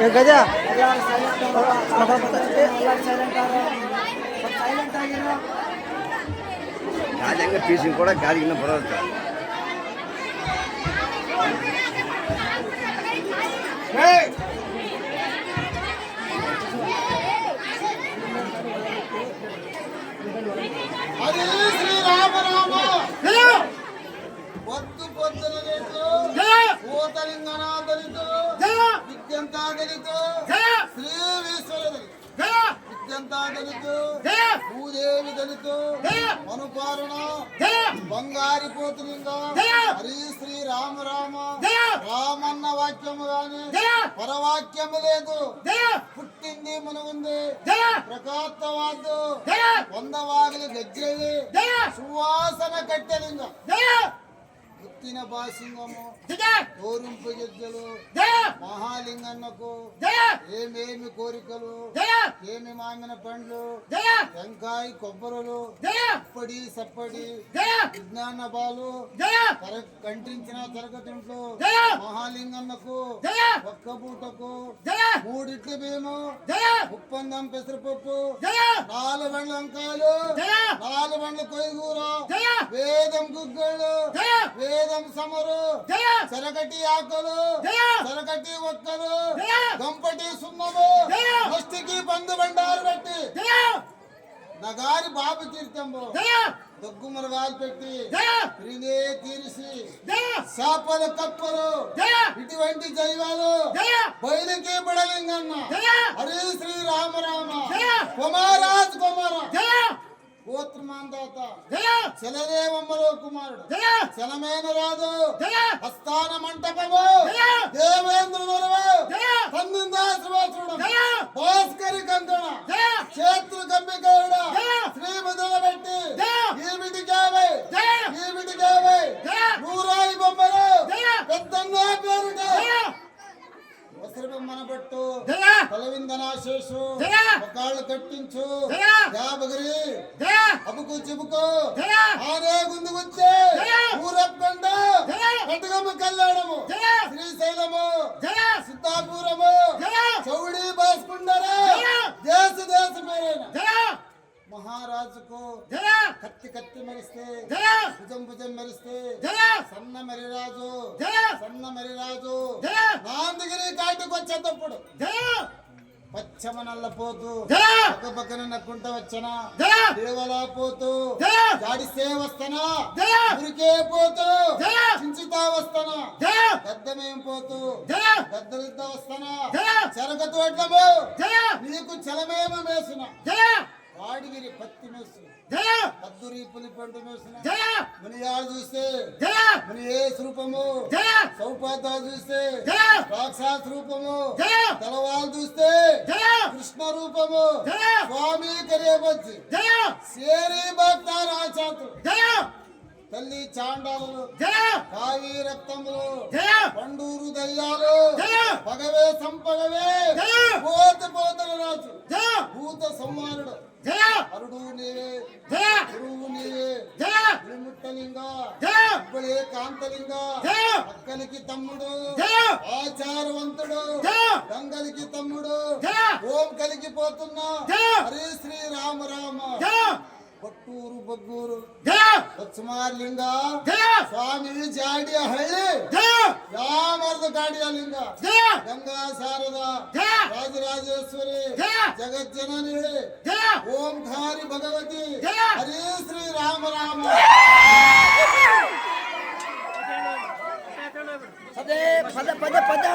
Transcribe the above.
ಗಜ ಗಾಳಿಯಂಗ ಪೀಸಿಂಗ್ ಕೂಡ ಗಾಳಿಗಿನ್ನ ಬರುತ್ತೆ. అది శ్రీరామ రామ పొద్దు పొద్దున తెలుసు ఓతలింగనాథలితో విద్యంతా తెలుసు శ్రీ ఈశ్వర విద్యంతా తెలుసు భూదేవి తెలుసు మనుపారుణ బంగారి పోతులింగ హరి శ్రీ రామ రామ రామన్న వాక్యము గాని పరవాక్యము లేదు. పుట్టింది మునుగుంది ప్రకాత్తవాదు వందవాగులు గజ్జేది సువాసన కట్టెలింగ పుట్టిన బాసింగము తోరింపు గజ్జలు మహాలింగన్నకు ఏమేమి కోరికలు ఏమి మామిన పండ్లు వెంకాయ కొబ్బరులు ఇప్పటి సప్పటి విజ్ఞాన బాలు కంటించిన తరగతింట్లు మహాలింగన్నకు ఒక్క పూటకు మూడిట్లు బియ్యము ఉప్పందం పెసరపప్పు 4 బండ్ల వంకాయలు 4 బండ్ల కొయ్యూర వేదం గుగ్గళ్ళు వేదం సమరు సరగటి ఆకులు సరగటి ఒక్కలు గంపటి సున్నము మస్తికి పందు బండారు పెట్టి నగారి బాబు తీర్థంబు దొగ్గు మృగాలు పెట్టి తిరిగే తీరిసి చేపలు కప్పలు ఇటువంటి జైవాలు బయలుకి బడలింగన్న హరి శ్రీ రామ రామ కుమారాజ్ కుమార గోత్రమాందాత చలదేవమ్మలో కుమారుడు చలమైన రాదు హస్తాన మంటపము దేవేంద్రుడు పందిందాశ్రవాసుడు భాస్కరి కంకణ చేతులు కంపికారుడ శ్రీమతుల పెట్టి ఈవిడికేవై నూరాయి బొమ్మలు పెద్దన్నో పేరుట వస్త్రబొమ్మన పట్టు తలవిందనాశేషు ఒకళ్ళు కట్టించు యాభగిరి అబుకు చిబుకు ఆనే గుందు గుచ్చే ఊరప్పండ కటగమ్మ కళ్యాణము శ్రీశైలము సిద్ధాపురము చౌడి బాస్కుండర దేశ దేశ పేరైన మహారాజుకు కత్తి కత్తి మెరిస్తే భుజం భుజం మెరిస్తే సన్న మరిరాజు నాందగిరి కాటుకు వచ్చేటప్పుడు పచ్చమ నల్లపోతూ ఒక పక్కన నక్కుంట వచ్చనా దేవలా పోతూ జాడిస్తే వస్తనా ఉరికే పోతూ చించుతా వస్తనా గద్దమేం పోతూ గద్దలిద్దా వస్తనా చెరక తోటము నీకు చలమేమ మేసిన వాడిగిరి పత్తి మేసిన పద్దురి పులిపండు మేసిన మునియాడు చూస్తే ముని ఏ రూపము సౌపాత చూస్తే రాక్షస రూపము తలవాలు చూస్తే కృష్ణ రూపము స్వామి కరేబచ్చి సేరి భక్త రాచాతు తల్లి చాండాలు కావి రక్తములు పండూరు దయ్యాలు పగవే సంపగవే పోతల రాజు భూత సంహారుడు అరుడు నీవే గురువు నీవే విముట్టలింగ ఇప్పుడే కాంతలింగ అక్కలికి తమ్ముడు ఆచారవంతుడు గంగలికి తమ్ముడు ఓం కలిగిపోతున్నా హరి శ్రీ రామ రామ పట్టూరు బొగ్గూరు లక్ష్మార్లింగ స్వామి జాడియ హಳ್ಳಿ రామర్ద గాడియ లింగ గంగా శారద రాజరాజేశ్వరి జగజ్జనని ఓంకారి భగవతి హరి శ్రీ రామ రామ పదే పదే పదే